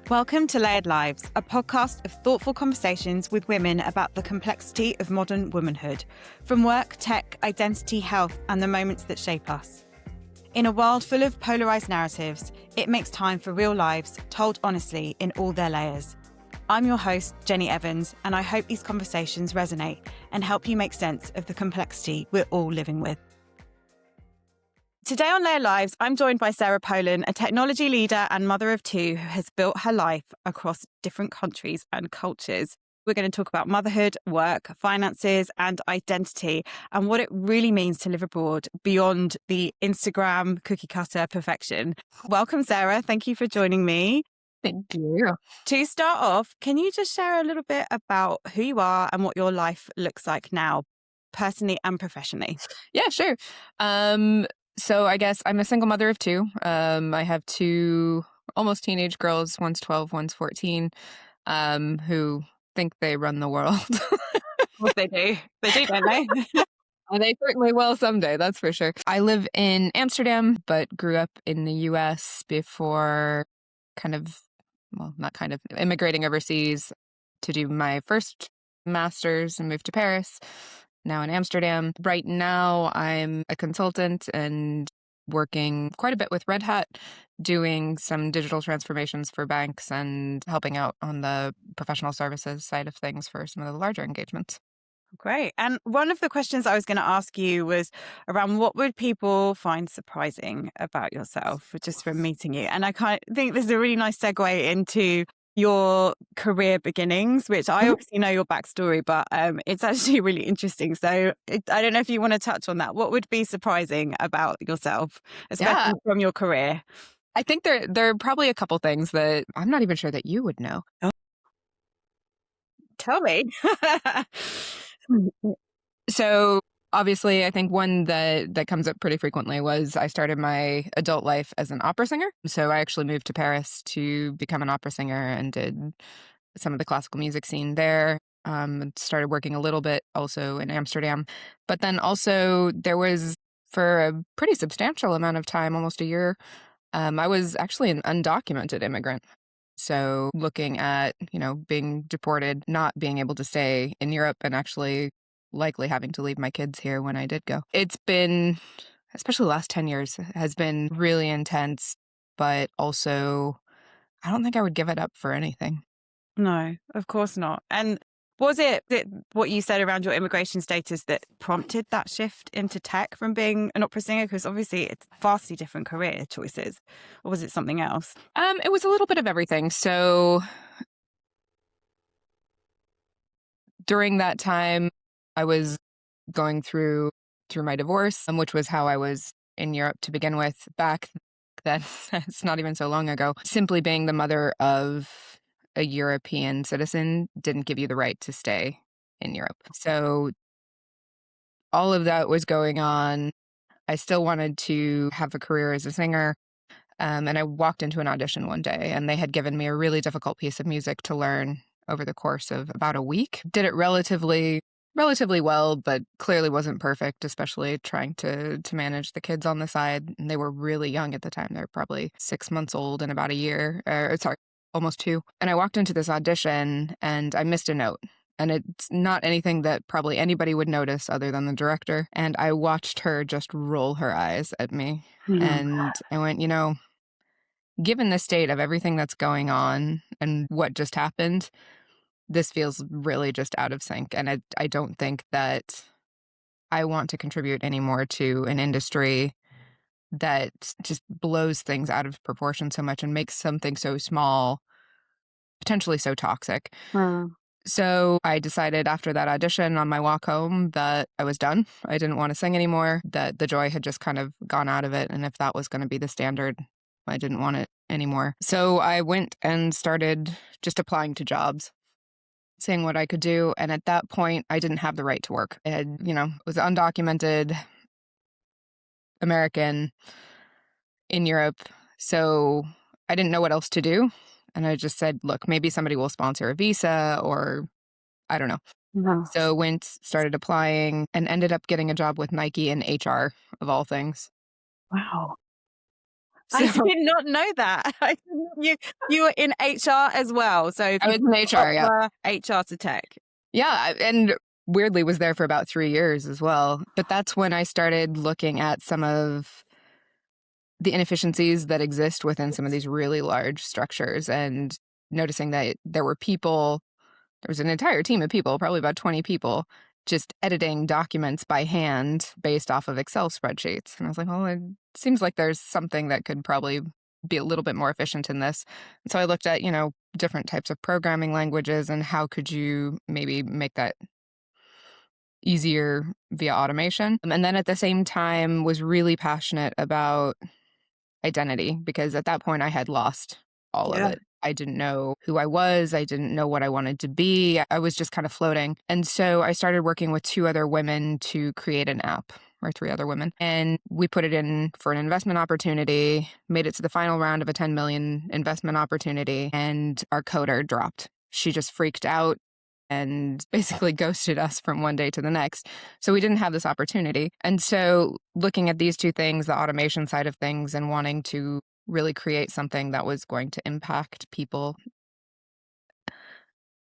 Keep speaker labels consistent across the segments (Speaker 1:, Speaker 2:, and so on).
Speaker 1: Welcome to Layered Lives, a podcast of thoughtful conversations with women about the complexity of modern womanhood, from work, tech, identity, health, and the moments that shape us. In a world full of polarised narratives, it makes time for real lives told honestly in all their layers. I'm your host, Jenny Evans, and I hope these conversations resonate and help you make sense of the complexity we're all living with. Today on Layered Lives, I'm joined by Sarah Polan, a technology leader and mother of two who has built her life across different countries and cultures. We're going to talk about motherhood, work, finances, and identity, and what it really means to live abroad beyond the Instagram cookie cutter perfection. Welcome, Sarah. Thank you for joining me.
Speaker 2: Thank you.
Speaker 1: To start off, can you just share a little bit about who you are and what your life looks like now, personally and professionally?
Speaker 2: Yeah, sure. So I guess I'm a single mother of two. I have two almost teenage girls, one's 12, one's 14, who think they run the world.
Speaker 1: What they do. They do, don't they?
Speaker 2: And they certainly will someday, that's for sure. I live in Amsterdam, but grew up in the US before not immigrating overseas to do my first master's and moved to Paris. Now in Amsterdam. Right now, I'm a consultant and working quite a bit with Red Hat, doing some digital transformations for banks and helping out on the professional services side of things for some of the larger engagements.
Speaker 1: Great. And one of the questions I was going to ask you was around what would people find surprising about yourself just from meeting you? And I think this is a really nice segue into your career beginnings, which I obviously know your backstory, but it's actually really interesting. So I don't know if you want to touch on that. What would be surprising about yourself, especially from your career?
Speaker 2: I think there are probably a couple things that I'm not even sure that you would know.
Speaker 1: Oh. Tell me.
Speaker 2: So obviously, I think one that comes up pretty frequently was I started my adult life as an opera singer. So I actually moved to Paris to become an opera singer and did some of the classical music scene there. Started working a little bit also in Amsterdam. But then also there was, for a pretty substantial amount of time, almost a year, I was actually an undocumented immigrant. So looking at, being deported, not being able to stay in Europe and actually likely having to leave my kids here when I did go. It's been, especially the last 10 years, has been really intense, but also I don't think I would give it up for anything.
Speaker 1: No, of course not. And was it what you said around your immigration status that prompted that shift into tech from being an opera singer? Because obviously it's vastly different career choices. Or was it something else?
Speaker 2: It was a little bit of everything. So during that time, I was going through my divorce, which was how I was in Europe to begin with back then. It's not even so long ago. Simply being the mother of a European citizen didn't give you the right to stay in Europe. So all of that was going on. I still wanted to have a career as a singer. And I walked into an audition one day and they had given me a really difficult piece of music to learn over the course of about a week. Did it relatively well, but clearly wasn't perfect, especially trying to manage the kids on the side. And they were really young at the time. They were probably 6 months old and about a year, almost 2. And I walked into this audition and I missed a note. And it's not anything that probably anybody would notice other than the director. And I watched her just roll her eyes at me. And I went, given the state of everything that's going on and what just happened, this feels really just out of sync. And I don't think that I want to contribute anymore to an industry that just blows things out of proportion so much and makes something so small potentially so toxic. So I decided after that audition on my walk home that I was done. I didn't want to sing anymore, that the joy had just kind of gone out of it. And if that was going to be the standard, I didn't want it anymore. So I went and started just applying to jobs, seeing what I could do. And at that point, I didn't have the right to work. I had, was undocumented American in Europe. So I didn't know what else to do. And I just said, look, maybe somebody will sponsor a visa or I don't know.
Speaker 1: No.
Speaker 2: So started applying and ended up getting a job with Nike in HR of all things.
Speaker 1: Wow. I did not know that. You were in HR as well. So if
Speaker 2: I was
Speaker 1: you
Speaker 2: in HR, yeah.
Speaker 1: HR to tech.
Speaker 2: Yeah, and weirdly was there for about 3 years as well. But that's when I started looking at some of the inefficiencies that exist within some of these really large structures and noticing that there was an entire team of people, probably about 20 people, just editing documents by hand based off of Excel spreadsheets. And I was like, well, it seems like there's something that could probably be a little bit more efficient in this. And so I looked at, different types of programming languages and how could you maybe make that easier via automation. And then at the same time was really passionate about identity because at that point I had lost all of
Speaker 1: Yeah.
Speaker 2: it. I didn't know who I was. I didn't know what I wanted to be. I was just kind of floating. And so I started working with 2 other women to create an app, or 3 other women. And we put it in for an investment opportunity, made it to the final round of a 10 million investment opportunity, and our coder dropped. She just freaked out and basically ghosted us from one day to the next. So we didn't have this opportunity. And so looking at these 2 things, the automation side of things and wanting to really create something that was going to impact people,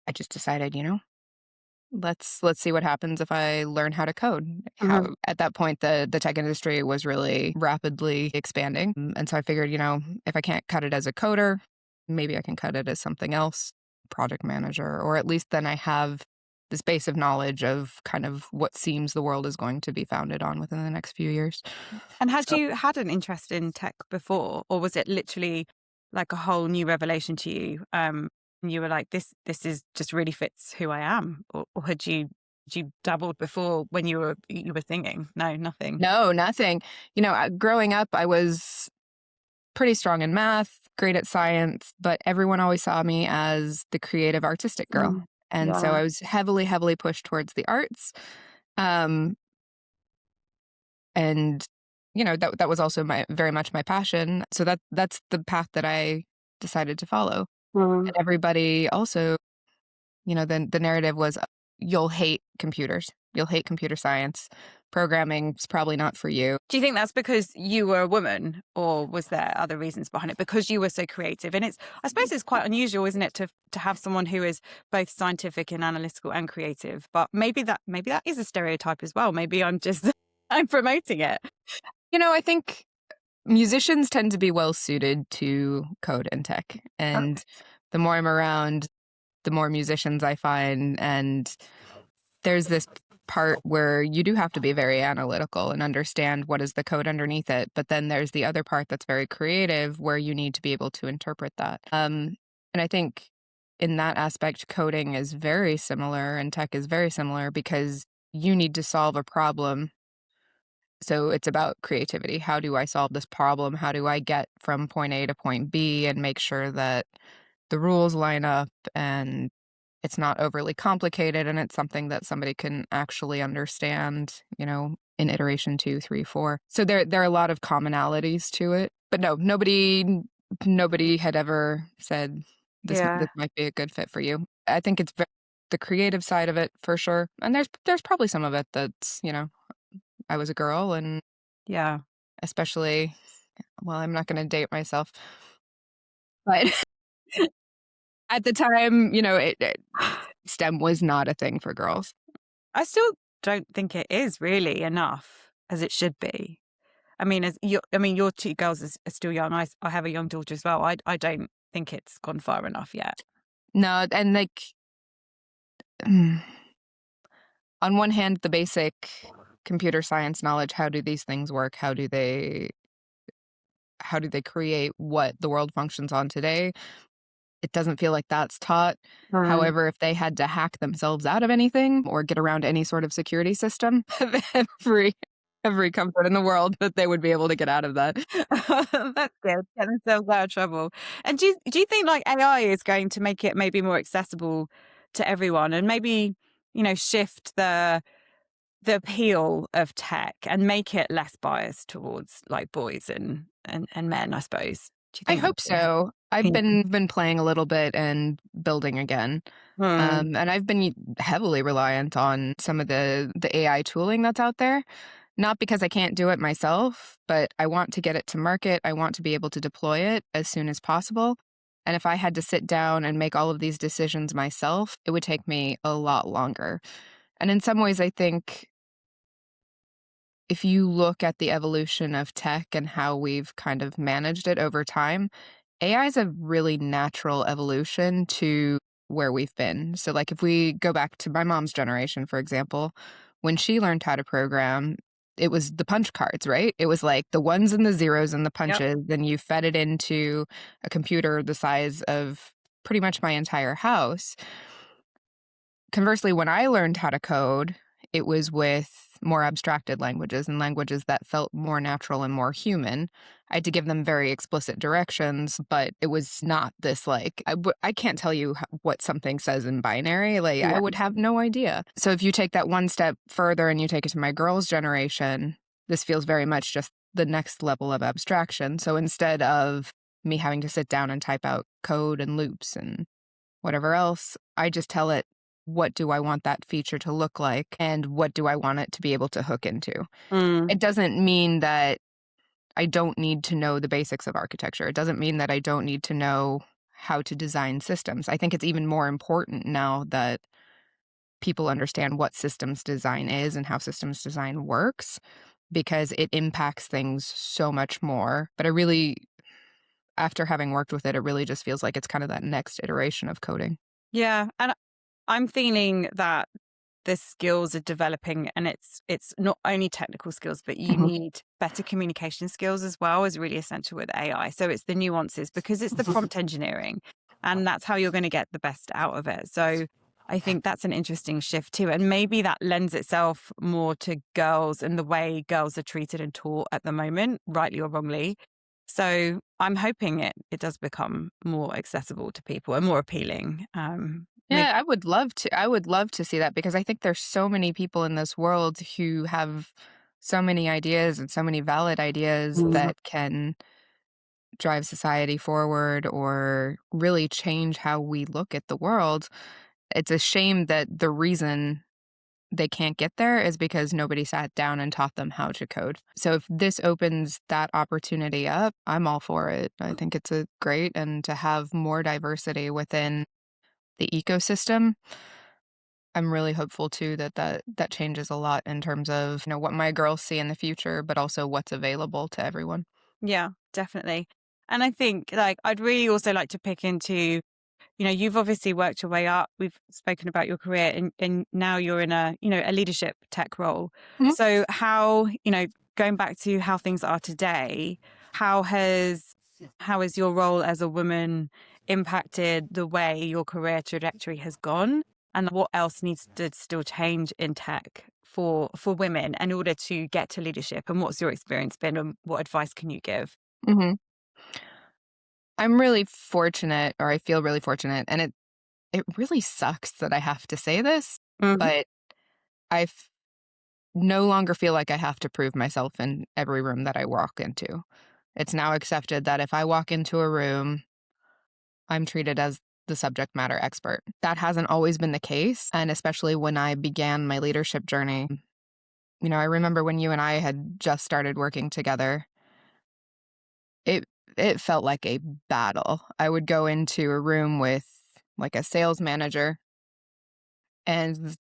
Speaker 2: I just decided, let's see what happens if I learn how to code.
Speaker 1: Mhm.
Speaker 2: At that point the tech industry was really rapidly expanding. And so I figured, if I can't cut it as a coder, maybe I can cut it as something else, project manager, or at least then I have this base of knowledge of kind of what seems the world is going to be founded on within the next few years.
Speaker 1: And had
Speaker 2: So,
Speaker 1: you had an interest in tech before, or was it literally like a whole new revelation to you? And you were like, this is just really fits who I am, or had you dabbled before when you were singing? No, nothing.
Speaker 2: no, nothing. Growing up, I was pretty strong in math, great at science, but everyone always saw me as the creative, artistic girl.
Speaker 1: Mm.
Speaker 2: And so
Speaker 1: Yeah.
Speaker 2: I was heavily, heavily pushed towards the arts. Um, and that was also very much my passion. So that's the path that I decided to follow.
Speaker 1: Mm.
Speaker 2: And everybody also, then the narrative was you'll hate computers. You'll hate computer science. Programming's probably not for you.
Speaker 1: Do you think that's because you were a woman, or was there other reasons behind it? Because you were so creative, and I suppose it's quite unusual, isn't it, to have someone who is both scientific and analytical and creative. But maybe that is a stereotype as well. Maybe I'm just I'm promoting it.
Speaker 2: I think musicians tend to be well suited to code and tech. And the more I'm around, the more musicians I find. And there's this part where you do have to be very analytical and understand what is the code underneath it. But then there's the other part that's very creative where you need to be able to interpret that. And I think in that aspect, coding is very similar and tech is very similar because you need to solve a problem. So it's about creativity. How do I solve this problem? How do I get from point A to point B and make sure that the rules line up and it's not overly complicated and it's something that somebody can actually understand, in iteration 2, 3, 4. So there are a lot of commonalities to it. But no, nobody had ever said this
Speaker 1: Yeah.
Speaker 2: might be a good fit for you. I think it's the creative side of it for sure. And there's probably some of it that's, I was a girl and
Speaker 1: Yeah.
Speaker 2: especially, well, I'm not going to date myself, but at the time, STEM was not a thing for girls.
Speaker 1: I still don't think it is really enough as it should be. I mean, your 2 girls are still young. I have a young daughter as well. I don't think it's gone far enough yet.
Speaker 2: No, and like, on one hand, the basic computer science knowledge, how do these things work? How do they create what the world functions on today? It doesn't feel like that's taught. However, if they had to hack themselves out of anything or get around any sort of security system, every comfort in the world that they would be able to get out of that.
Speaker 1: That's good. Get themselves out of trouble. And do you think like AI is going to make it maybe more accessible to everyone, and maybe shift the appeal of tech and make it less biased towards like boys and men, I suppose? Do you
Speaker 2: I
Speaker 1: think
Speaker 2: hope so. I've been playing a little bit and building again. And I've been heavily reliant on some of the AI tooling that's out there. Not because I can't do it myself, but I want to get it to market. I want to be able to deploy it as soon as possible. And if I had to sit down and make all of these decisions myself, it would take me a lot longer. And in some ways, I think if you look at the evolution of tech and how we've kind of managed it over time, AI is a really natural evolution to where we've been. So, like, if we go back to my mom's generation, for example, when she learned how to program, it was the punch cards, right? It was like the ones and the zeros and the
Speaker 1: Yep.
Speaker 2: punches, then you fed it into a computer the size of pretty much my entire house. Conversely, when I learned how to code, it was with more abstracted languages and languages that felt more natural and more human. I had to give them very explicit directions, but it was not this like, I can't tell you what something says in binary. Like, I would have no idea. So if you take that one step further and you take it to my girls' generation, this feels very much just the next level of abstraction. So instead of me having to sit down and type out code and loops and whatever else, I just tell it, what do I want that feature to look like and what do I want it to be able to hook into?
Speaker 1: Mm.
Speaker 2: It doesn't mean that I don't need to know the basics of architecture. It doesn't mean that I don't need to know how to design systems. I think it's even more important now that people understand what systems design is and how systems design works because it impacts things so much more. But I really, after having worked with it, it really just feels like it's kind of that next iteration of coding.
Speaker 1: Yeah. And I'm feeling that the skills are developing, and it's not only technical skills, but you
Speaker 2: Mhm.
Speaker 1: need better communication skills as well, is really essential with AI. So it's the nuances, because it's the prompt engineering, and that's how you're going to get the best out of it. So I think that's an interesting shift too. And maybe that lends itself more to girls and the way girls are treated and taught at the moment, rightly or wrongly. So I'm hoping it does become more accessible to people and more appealing. Maybe.
Speaker 2: Yeah, I would love to. I would love to see that because I think there's so many people in this world who have so many ideas and so many valid ideas that can drive society forward or really change how we look at the world. It's a shame that the reason they can't get there is because nobody sat down and taught them how to code. So if this opens that opportunity up, I'm all for it. I think it's a great and to have more diversity within the ecosystem. I'm really hopeful too that changes a lot in terms of, what my girls see in the future, but also what's available to everyone.
Speaker 1: Yeah, definitely. And I think, like, I'd really also like to pick into, you've obviously worked your way up. We've spoken about your career, and now you're in a leadership tech role.
Speaker 2: Mhm.
Speaker 1: So how, going back to how things are today, how has how has your role as a woman impacted the way your career trajectory has gone? And what else needs to still change in tech for women in order to get to leadership? And what's your experience been, and what advice can you give?
Speaker 2: Mhm. I'm really fortunate, or I feel really fortunate, and it really sucks that I have to say this,
Speaker 1: Mhm.
Speaker 2: but I no longer feel like I have to prove myself in every room that I walk into. It's now accepted that if I walk into a room, I'm treated as the subject matter expert. That hasn't always been the case, and especially when I began my leadership journey. I remember when you and I had just started working together, it it felt like a battle. I would go into a room with like a sales manager, and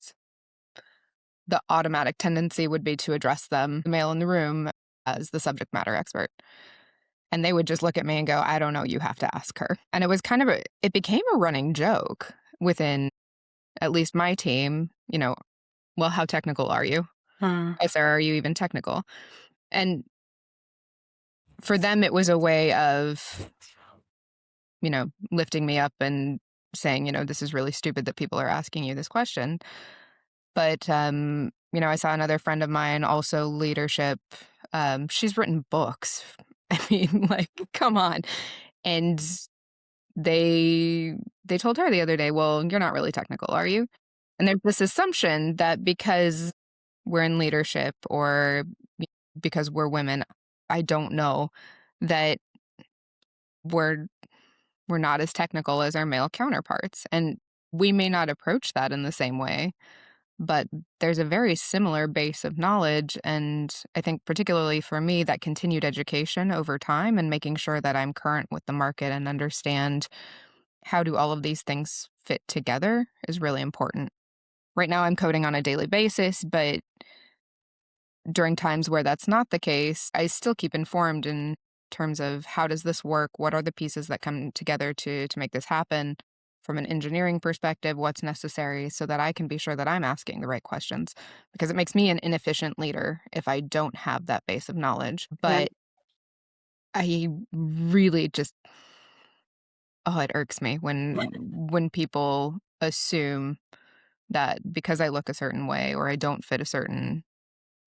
Speaker 2: the automatic tendency would be to address them, the male in the room, as the subject matter expert. And they would just look at me and go, "I don't know, you have to ask her." And it was kind of it became a running joke within at least my team, "Well, how technical are you?"
Speaker 1: Mm.
Speaker 2: "Oh, Sarah, are you even technical?" And for them, it was a way of, lifting me up and saying, "This is really stupid that people are asking you this question." But, I saw another friend of mine, also leadership. She's written books. I mean, like, come on. And they told her the other day, "Well, you're not really technical, are you?" And there's this assumption that because we're in leadership or because we're women, I don't know, that we're we're not as technical as our male counterparts. And we may not approach that in the same way, but there's a very similar base of knowledge. And I think, particularly for me, that continued education over time and making sure that I'm current with the market and understand how do all of these things fit together is really important. Right now, I'm coding on a daily basis, but during times where that's not the case, I still keep informed in terms of how does this work? What are the pieces that come together to make this happen? From an engineering perspective, what's necessary so that I can be sure that I'm asking the right questions? Because it makes me an inefficient leader if I don't have that base of knowledge.
Speaker 1: Yeah.
Speaker 2: But I really just, oh, it irks me when people assume that because I look a certain way or I don't fit a certain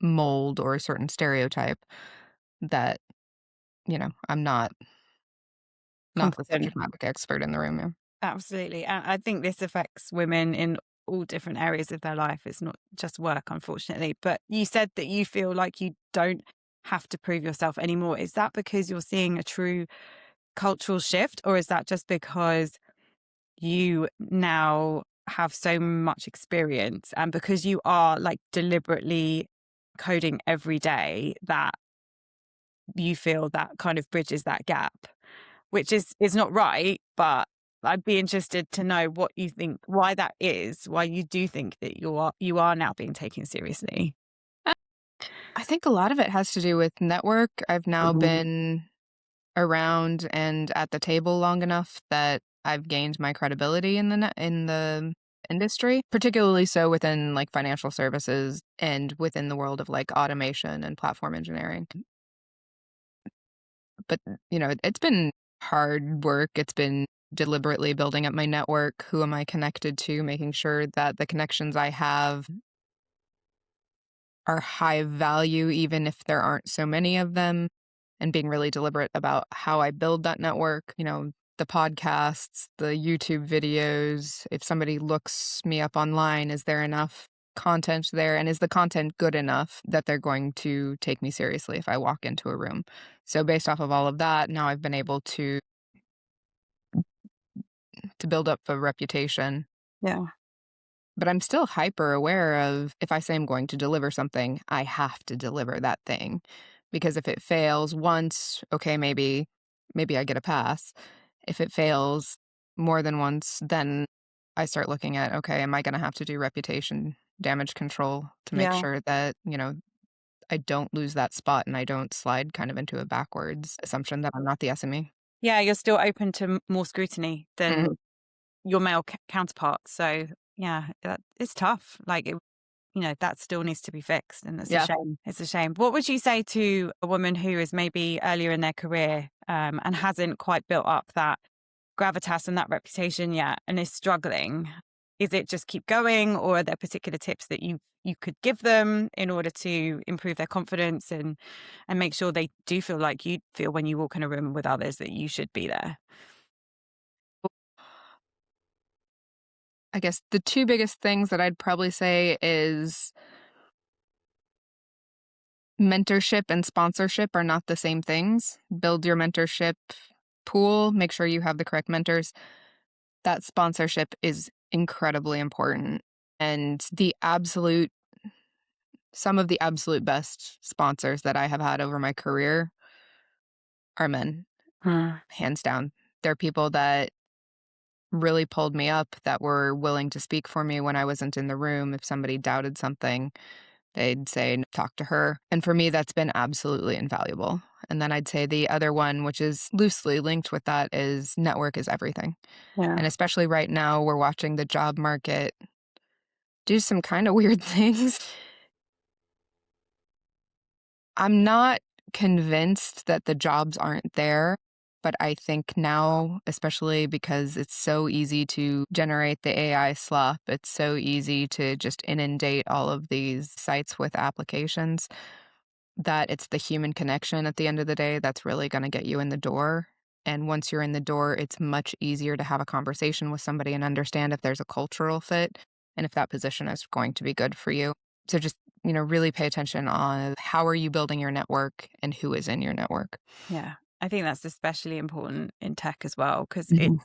Speaker 2: mold or a certain stereotype that, I'm not the
Speaker 1: Competent.
Speaker 2: subject matter expert in the room, yeah.
Speaker 1: Absolutely. And I think this affects women in all different areas of their life. It's not just work, unfortunately. But you said that you feel like you don't have to prove yourself anymore. Is that because you're seeing a true cultural shift, or is that just because you now have so much experience and because you are like deliberately coding every day that you feel that kind of bridges that gap, which is not right, but I'd be interested to know what you think, why that is, why you do think that you are now being taken seriously.
Speaker 2: Uh, I think a lot of it has to do with network. I've now
Speaker 1: Mhm.
Speaker 2: been around and at the table long enough that I've gained my credibility in the industry, particularly so within, like, financial services and within the world of, like, automation and platform engineering. But, it's been hard work. It's been deliberately building up my network. Who am I connected to? Making sure that the connections I have are high value, even if there aren't so many of them, and being really deliberate about how I build that network. The podcasts, the YouTube videos. If somebody looks me up online, is there enough content there? And is the content good enough that they're going to take me seriously if I walk into a room? So based off of all of that, now I've been able to build up a reputation.
Speaker 1: Yeah.
Speaker 2: But I'm still hyper aware of if I say I'm going to deliver something, I have to deliver that thing. Because if it fails once, okay, maybe I get a pass. If it fails more than once, then I start looking at, okay, am I going to have to do reputation damage control to make
Speaker 1: Yeah.
Speaker 2: sure that, I don't lose that spot and I don't slide kind of into a backwards assumption that I'm not the SME.
Speaker 1: Yeah, you're still open to more scrutiny than
Speaker 2: Mhm.
Speaker 1: your male counterparts. So yeah, it's tough. Like that still needs to be fixed, and it's a
Speaker 2: Yeah.
Speaker 1: shame. It's a shame. What would you say to a woman who is maybe earlier in their career and hasn't quite built up that gravitas and that reputation yet, and is struggling? Is it just keep going, or are there particular tips that you could give them in order to improve their confidence and make sure they do feel like you feel when you walk in a room with others that you should be there?
Speaker 2: I guess the two biggest things that I'd probably say is mentorship and sponsorship are not the same things. Build your mentorship pool, make sure you have the correct mentors. That sponsorship is incredibly important. And some of the absolute best sponsors that I have had over my career are men,
Speaker 1: Mm.
Speaker 2: hands down. They're people that really pulled me up, that were willing to speak for me when I wasn't in the room. If somebody doubted something, they'd say, "Talk to her." And for me, that's been absolutely invaluable. And then I'd say the other one, which is loosely linked with that, is network is everything.
Speaker 1: Yeah.
Speaker 2: And especially right now, we're watching the job market do some kind of weird things. I'm not convinced that the jobs aren't there, but I think now, especially because it's so easy to generate the AI slop, it's so easy to just inundate all of these sites with applications, that it's the human connection at the end of the day that's really gonna get you in the door. And once you're in the door, it's much easier to have a conversation with somebody and understand if there's a cultural fit and if that position is going to be good for you. So just, really pay attention on how are you building your network and who is in your network.
Speaker 1: Yeah. I think that's especially important in tech as well, because
Speaker 2: Mhm.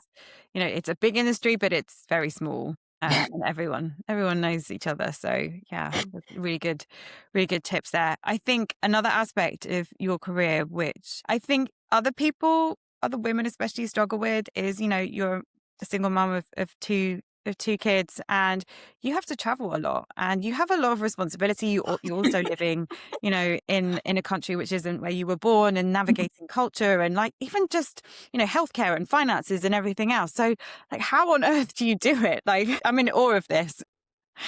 Speaker 1: it's a big industry, but it's very small. And everyone knows each other. So yeah, really good tips there. I think another aspect of your career, which I think other women especially struggle with, is, you're a single mom of two kids, and you have to travel a lot, and you have a lot of responsibility. You're also living, in a country which isn't where you were born, and navigating culture, and like even just, healthcare and finances and everything else. So like, how on earth do you do it? Like, I'm in awe of this.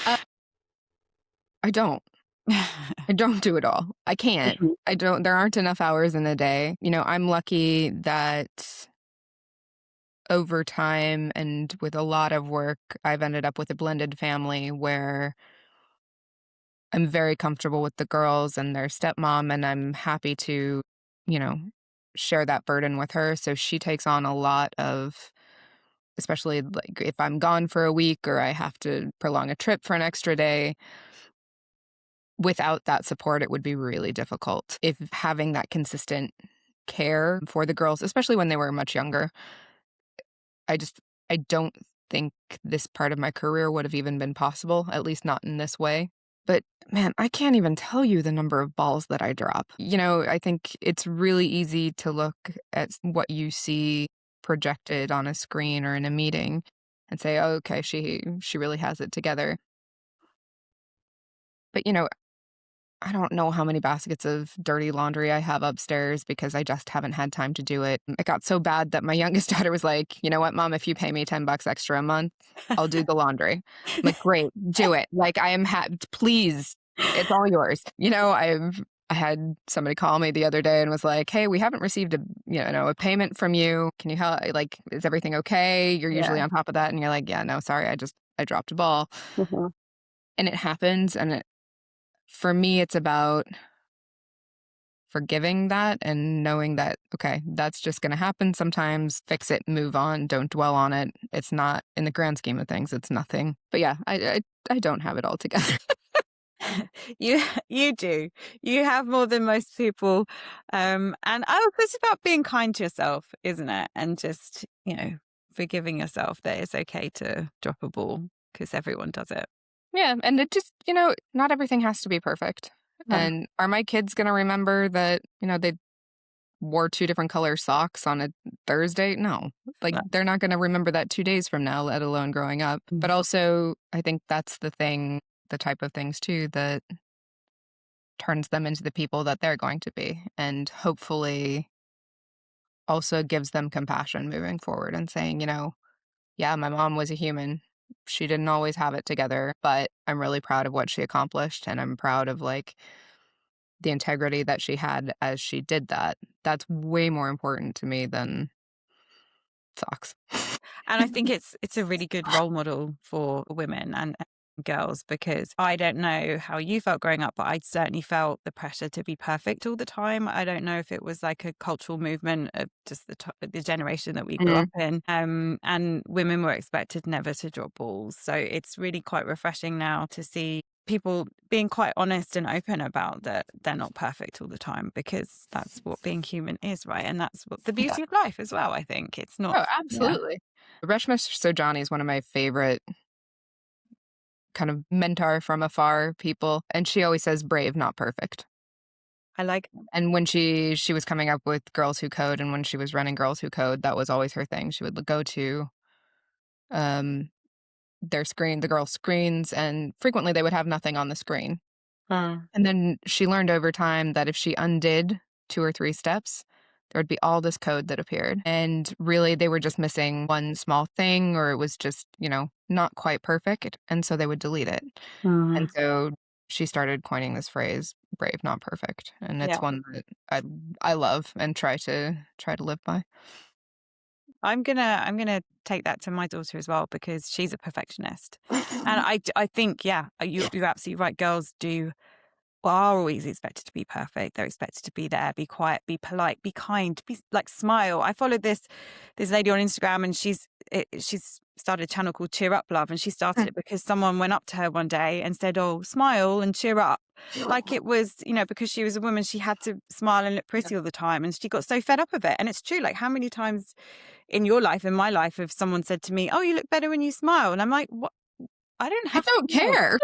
Speaker 2: Uh, I don't. I don't do it all. I can't. I don't. There aren't enough hours in a day. I'm lucky that over time and with a lot of work, I've ended up with a blended family where I'm very comfortable with the girls and their stepmom, and I'm happy to, you know, share that burden with her. So she takes on a lot of, especially like if I'm gone for a week or I have to prolong a trip for an extra day. Without that support, it would be really difficult. If having that consistent care for the girls, especially when they were much younger, I just, I don't think this part of my career would have even been possible, at least not in this way. But man, I can't even tell you the number of balls that I drop. I think it's really easy to look at what you see projected on a screen or in a meeting and say, oh, okay, she really has it together. But I don't know how many baskets of dirty laundry I have upstairs because I just haven't had time to do it. It got so bad that my youngest daughter was like, "You know what, Mom, if you pay me $10 extra a month, I'll do the laundry." I'm like, "Great, do it." Like I am please, it's all yours. I had somebody call me the other day and was like, "Hey, we haven't received a payment from you. Can you help? Like, is everything okay? You're usually on top of that." And you're like, "Yeah, no, sorry, I dropped a ball."
Speaker 1: Mhm.
Speaker 2: And it happens, and for me, it's about forgiving that and knowing that, okay, that's just going to happen sometimes. Fix it, move on, don't dwell on it. It's not, in the grand scheme of things, it's nothing. But yeah, I don't have it all together.
Speaker 1: You do. You have more than most people. And it's about being kind to yourself, isn't it? And just, forgiving yourself that it's okay to drop a ball, because everyone does it.
Speaker 2: Yeah, and it just, not everything has to be perfect.
Speaker 1: No.
Speaker 2: And are my kids going to remember that, they wore two different color socks on a Thursday? No. Like,
Speaker 1: No.
Speaker 2: they're not going to remember that 2 days from now, let alone growing up. But also, I think that's the type of things too that turns them into the people that they're going to be, and hopefully also gives them compassion moving forward and saying, yeah, my mom was a human. She didn't always have it together, but I'm really proud of what she accomplished, and I'm proud of like the integrity that she had as she did that. That's way more important to me than socks.
Speaker 1: And I think it's a really good role model for women and girls, because I don't know how you felt growing up, but I certainly felt the pressure to be perfect all the time. I don't know if it was like a cultural movement of just the generation that we grew
Speaker 2: Mhm.
Speaker 1: up in, and women were expected never to drop balls. So it's really quite refreshing now to see people being quite honest and open about that they're not perfect all the time, because that's what being human is, right? And that's what the
Speaker 2: Yeah.
Speaker 1: beauty of life as well, I think. It's not.
Speaker 2: Oh,
Speaker 1: Yeah.
Speaker 2: absolutely. Reshma Sojani is one of my favorite kind of mentor from afar people, and she always says brave, not perfect.
Speaker 1: I like.
Speaker 2: And when she was coming up with Girls Who Code, and when she was running Girls Who Code, that was always her thing. She would go to um the girls' screens, and frequently they would have nothing on the screen.
Speaker 1: Mm.
Speaker 2: And then she learned over time that if she undid 2 or 3 steps, there would be all this code that appeared. And really, they were just missing one small thing, or it was just, not quite perfect. And so they would delete it. And
Speaker 1: Mm.
Speaker 2: so she started coining this phrase, brave, not perfect. And
Speaker 1: Yeah.
Speaker 2: it's one that I love and try to live by.
Speaker 1: I'm gonna take that to my daughter as well, because she's a perfectionist, and I think, yeah, you're absolutely right. Girls are always expected to be perfect. They're expected to be there, be quiet, be polite, be kind, be like, smile. I followed this lady on Instagram, and she's started a channel called Cheer Up Love, and she started
Speaker 2: Mm,
Speaker 1: it because someone went up to her one day and said, "Oh, smile and cheer up." Like it was, because she was a woman, she had to smile and look
Speaker 2: yeah.
Speaker 1: pretty all the time, and she got so fed up of it. And it's true. Like, how many times in your life, in my life, if someone said to me, "Oh, you look better when you smile," and I'm like, "What? I don't
Speaker 2: I
Speaker 1: have to
Speaker 2: don't
Speaker 1: smile.
Speaker 2: care.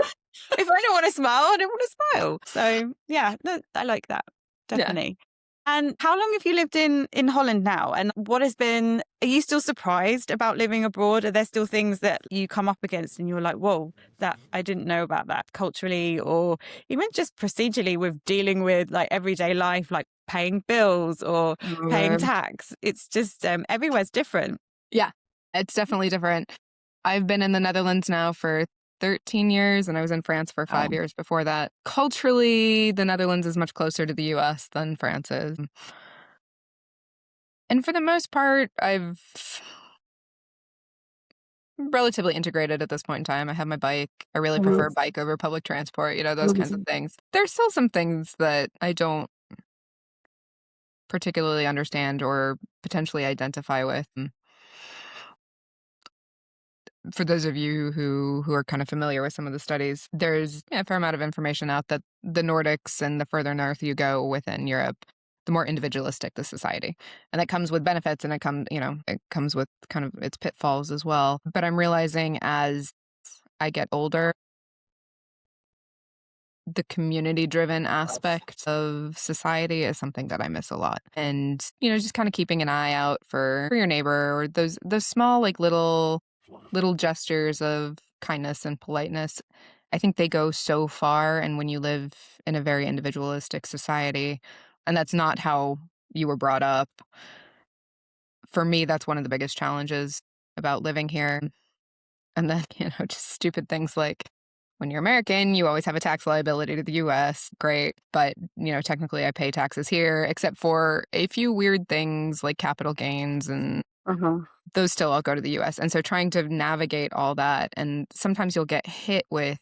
Speaker 1: If I don't want to smile, I don't want to smile. So yeah, I like that.
Speaker 2: Yeah.
Speaker 1: Definitely. And how long have you lived in Holland now? And what has been, are you still surprised about living abroad? Are there still things that you come up against and you're like, whoa, that I didn't know about that culturally or even just procedurally with dealing with like everyday life, like paying bills or paying tax? It's just everywhere's different.
Speaker 2: Yeah, it's definitely different. I've been in the Netherlands now for 13 years, and I was in France for 5 years before that. Culturally, the Netherlands is much closer to the US than France is. And for the most part, I've relatively integrated at this point in time. I have my bike. I really prefer bike over public transport, those kinds of things. There's still some things that I don't particularly understand or potentially identify with. For those of you who are kind of familiar with some of the studies, there's a fair amount of information out that the Nordics and the further north you go within Europe, the more individualistic the society. And that comes with benefits and it comes with kind of its pitfalls as well. But I'm realizing as I get older, the community driven aspect of society is something that I miss a lot. And, just kind of keeping an eye out for your neighbor or those small, like little gestures of kindness and politeness. I think they go so far. And when you live in a very individualistic society, and that's not how you were brought up, for me, that's one of the biggest challenges about living here. And then, just stupid things like when you're American, you always have a tax liability to the US. Great. But, technically I pay taxes here, except for a few weird things like capital gains, and those still all go to the US. And so trying to navigate all that, and sometimes you'll get hit with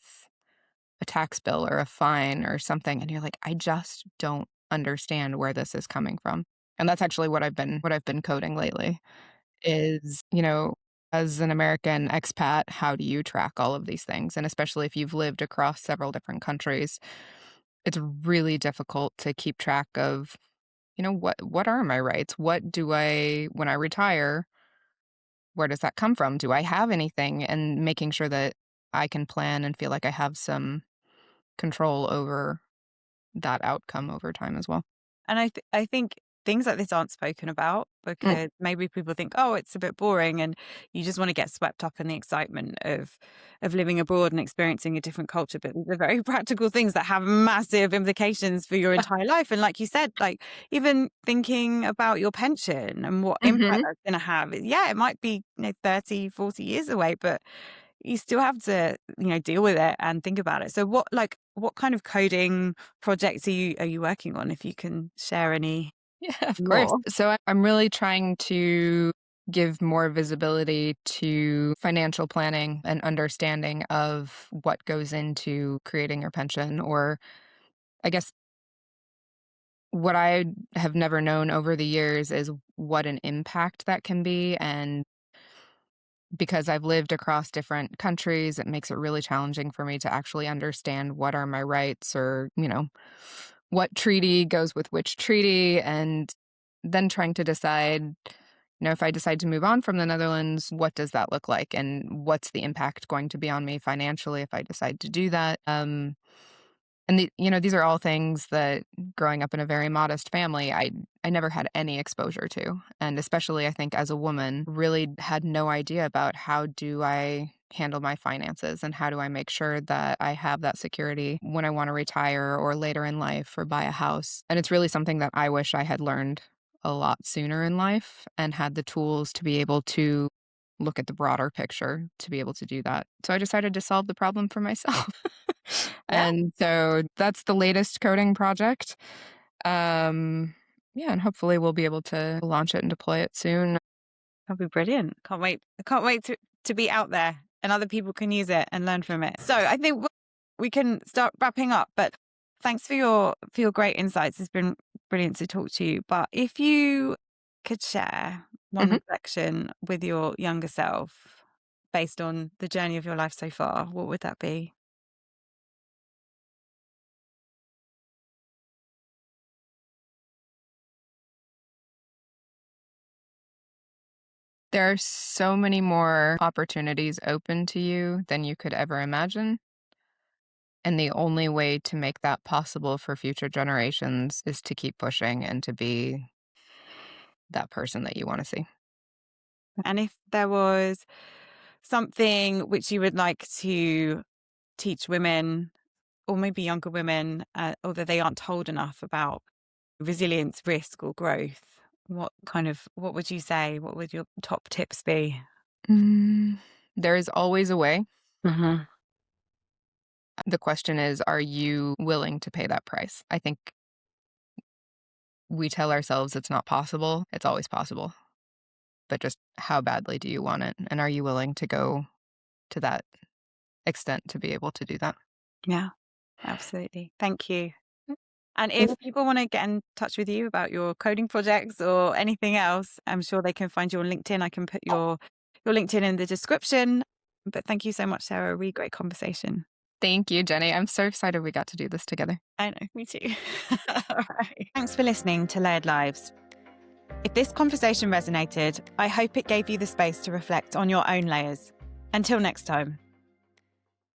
Speaker 2: a tax bill or a fine or something, and you're like, I just don't understand where this is coming from. And that's actually what I've been coding lately is, as an American expat, how do you track all of these things? And especially if you've lived across several different countries, it's really difficult to keep track of, what are my rights? What do when I retire, where does that come from? Do I have anything? And making sure that I can plan and feel like I have some control over that outcome over time as well.
Speaker 1: And I think things like this aren't spoken about
Speaker 2: Mm.
Speaker 1: because maybe people think, oh, it's a bit boring, and you just want to get swept up in the excitement of living abroad and experiencing a different culture. But they're very practical things that have massive implications for your entire life. And like you said, like even thinking about your pension and what impact
Speaker 2: Mhm.
Speaker 1: that's going to have. Yeah, it might be 30, 40 years away, but you still have to, deal with it and think about it. So what kind of coding projects are you working on, if you can share any
Speaker 2: Yeah, of course.
Speaker 1: more?
Speaker 2: So I'm really trying to give more visibility to financial planning and understanding of what goes into creating your pension, or I guess what I have never known over the years is what an impact that can be. And because I've lived across different countries, it makes it really challenging for me to actually understand what are my rights, or, what treaty goes with which treaty, and then trying to decide, if I decide to move on from the Netherlands, what does that look like? And what's the impact going to be on me financially if I decide to do that? And these are all things that growing up in a very modest family, I never had any exposure to. And especially I think as a woman, really had no idea about how do I handle my finances and how do I make sure that I have that security when I want to retire or later in life or buy a house. And it's really something that I wish I had learned a lot sooner in life and had the tools to be able to look at the broader picture to be able to do that. So I decided to solve the problem for myself.
Speaker 1: Yeah,
Speaker 2: And so that's the latest coding project. Um, yeah, and hopefully we'll be able to launch it and deploy it soon.
Speaker 1: that'd be brilliant. Can't wait. I can't wait to be out there and other people can use it and learn from it. So I think we can start wrapping up, but thanks for your great insights. It's been brilliant to talk to you. But if you could share one
Speaker 2: Mhm.
Speaker 1: reflection with your younger self based on the journey of your life so far, what would that be?
Speaker 2: There are so many more opportunities open to you than you could ever imagine. And the only way to make that possible for future generations is to keep pushing and to be that person that you want to see.
Speaker 1: And if there was something which you would like to teach women, or maybe younger women, although they aren't told enough about resilience, risk, or growth, what would you say? What would your top tips be?
Speaker 2: There is always a way.
Speaker 1: Mm-hmm.
Speaker 2: The question is, are you willing to pay that price? I think we tell ourselves it's not possible. It's always possible. But just how badly do you want it? And are you willing to go to that extent to be able to do that?
Speaker 1: Yeah, absolutely. Thank you. And if people want to get in touch with you about your coding projects or anything else, I'm sure they can find you on LinkedIn. I can put your LinkedIn in the description. But thank you so much, Sarah. A really great conversation.
Speaker 2: Thank you, Jenny. I'm so excited we got to do this together.
Speaker 1: I know, me too. All right. Thanks for listening to Layered Lives. If this conversation resonated, I hope it gave you the space to reflect on your own layers. Until next time.